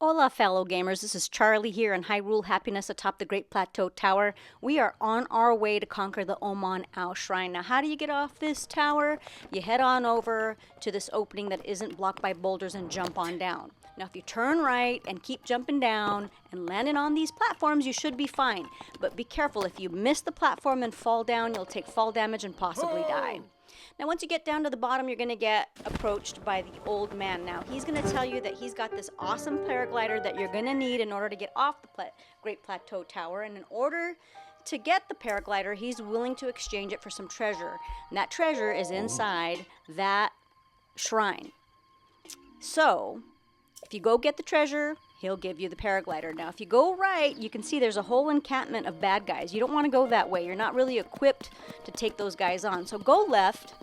Hola, fellow gamers. This is Charlie here in Hyrule Happiness atop the Great Plateau Tower. We are on our way to conquer the Oman Au Shrine. Now, how do you get off this tower? You head on over to this opening that isn't blocked by boulders and jump on down. Now, if you turn right and keep jumping down and landing on these platforms, you should be fine. But be careful. If you miss the platform and fall down, you'll take fall damage and possibly die. Now, once you get down to the bottom, you're going to get approached by the old man. Now, he's going to tell you that he's got this awesome paraglider that you're going to need in order to get off the Great Plateau Tower. And in order to get the paraglider, he's willing to exchange it for some treasure. And that treasure is inside that shrine. So, if you go get the treasure, he'll give you the paraglider. Now, if you go right, you can see there's a whole encampment of bad guys. You don't want to go that way. You're not really equipped to take those guys on. So go left.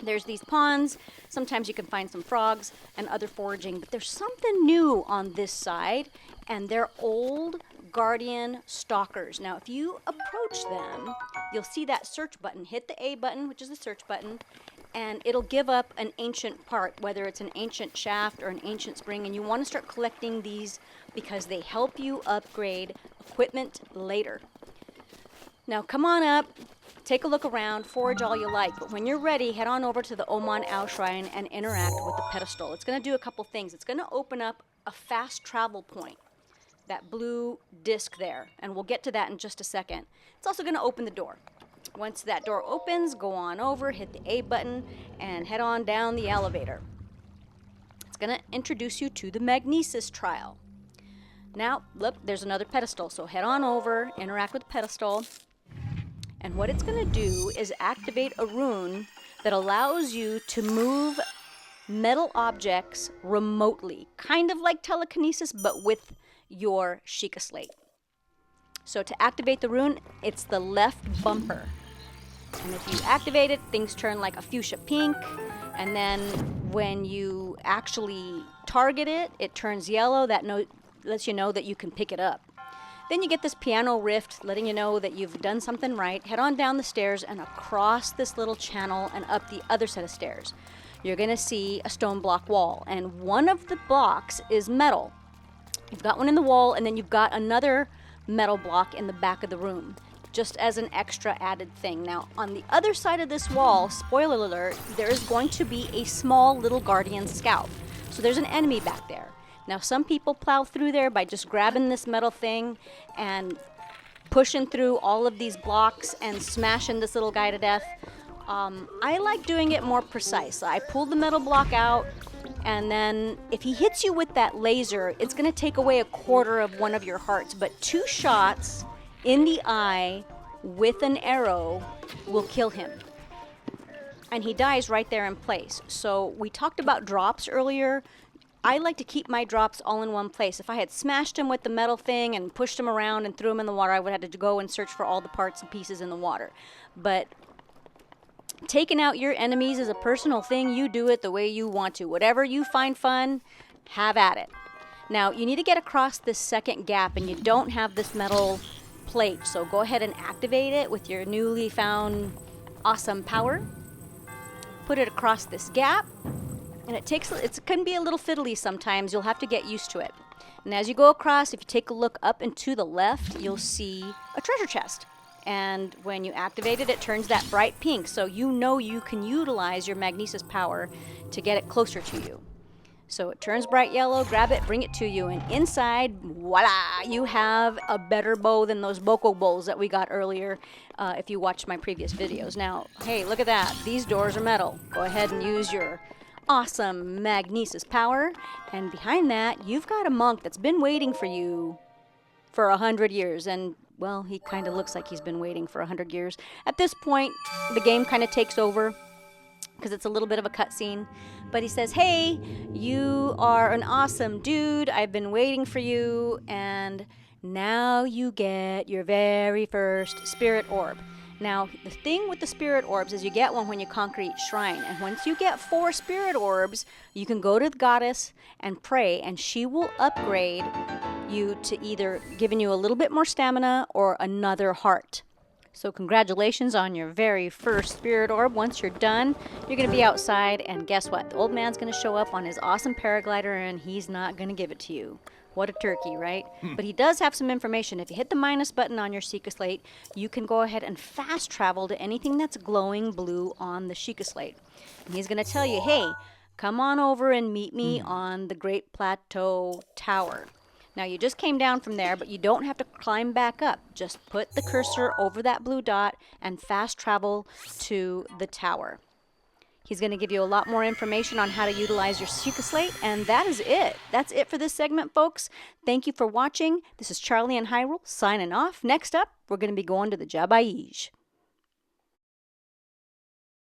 There's these ponds. Sometimes you can find some frogs and other foraging. But there's something new on this side, and they're old guardian stalkers. Now, if you approach them, you'll see that search button. Hit the A button, which is the search button, and it'll give up an ancient part, whether it's an ancient shaft or an ancient spring, and you want to start collecting these because they help you upgrade equipment later. Now come on up, take a look around, forage all you like, but when you're ready, head on over to the Oman Au Shrine and interact with the pedestal. It's going to do a couple things. It's going to open up a fast travel point, that blue disc there, and we'll get to that in just a second. It's also going to open the door. Once that door opens, go on over, hit the A button, and head on down the elevator. It's going to introduce you to the Magnesis trial. Now, look, there's another pedestal, so head on over, interact with the pedestal, and what it's going to do is activate a rune that allows you to move metal objects remotely, kind of like telekinesis, but with your Sheikah Slate. So to activate the rune, it's the left bumper. And if you activate it, things turn like a fuchsia pink. And then when you actually target it, it turns yellow. That lets you know that you can pick it up. Then you get this piano rift letting you know that you've done something right. Head on down the stairs and across this little channel and up the other set of stairs. You're going to see a stone block wall. And one of the blocks is metal. You've got one in the wall, and then you've got another metal block in the back of the room, just as an extra added thing. Now, on the other side of this wall, spoiler alert, there is going to be a small little guardian scout. So there's an enemy back there. Now, some people plow through there by just grabbing this metal thing and pushing through all of these blocks and smashing this little guy to death. I like doing it more precise. I pull the metal block out, and then if he hits you with that laser, it's going to take away a quarter of one of your hearts. But 2 shots in the eye with an arrow will kill him. And he dies right there in place. So we talked about drops earlier. I like to keep my drops all in one place. If I had smashed him with the metal thing and pushed him around and threw him in the water, I would have had to go and search for all the parts and pieces in the water. But taking out your enemies is a personal thing. You do it the way you want to. Whatever you find fun, have at it. Now, you need to get across this second gap, and you don't have this metal plate. So go ahead and activate it with your newly found awesome power. Put it across this gap. And it can be a little fiddly sometimes. You'll have to get used to it. And as you go across, if you take a look up and to the left, you'll see a treasure chest. And when you activate it, it turns that bright pink. So you know you can utilize your Magnesis power to get it closer to you. So it turns bright yellow, grab it, bring it to you. And inside, voila, you have a better bow than those Boko bowls that we got earlier if you watched my previous videos. Now, hey, look at that. These doors are metal. Go ahead and use your awesome Magnesis power. And behind that, you've got a monk that's been waiting for you for 100 years. And well, he kind of looks like he's been waiting for 100 years. At this point, the game kind of takes over because it's a little bit of a cutscene. But he says, hey, you are an awesome dude. I've been waiting for you. And now you get your very first spirit orb. Now, the thing with the spirit orbs is you get one when you conquer each shrine. And once you get 4 spirit orbs, you can go to the goddess and pray, and she will upgrade you to either giving you a little bit more stamina or another heart. So congratulations on your very first spirit orb. Once you're done, you're going to be outside, and guess what? The old man's going to show up on his awesome paraglider, and he's not going to give it to you. What a turkey, right? But he does have some information. If you hit the minus button on your Sheikah Slate, you can go ahead and fast travel to anything that's glowing blue on the Sheikah Slate. And he's going to tell you, hey, come on over and meet me on the Great Plateau Tower. Now, you just came down from there, but you don't have to climb back up. Just put the cursor over that blue dot and fast travel to the tower. He's going to give you a lot more information on how to utilize your Sheikah Slate, and that is it. That's it for this segment, folks. Thank you for watching. This is Charlie and Hyrule signing off. Next up, we're going to be going to the Jabaij.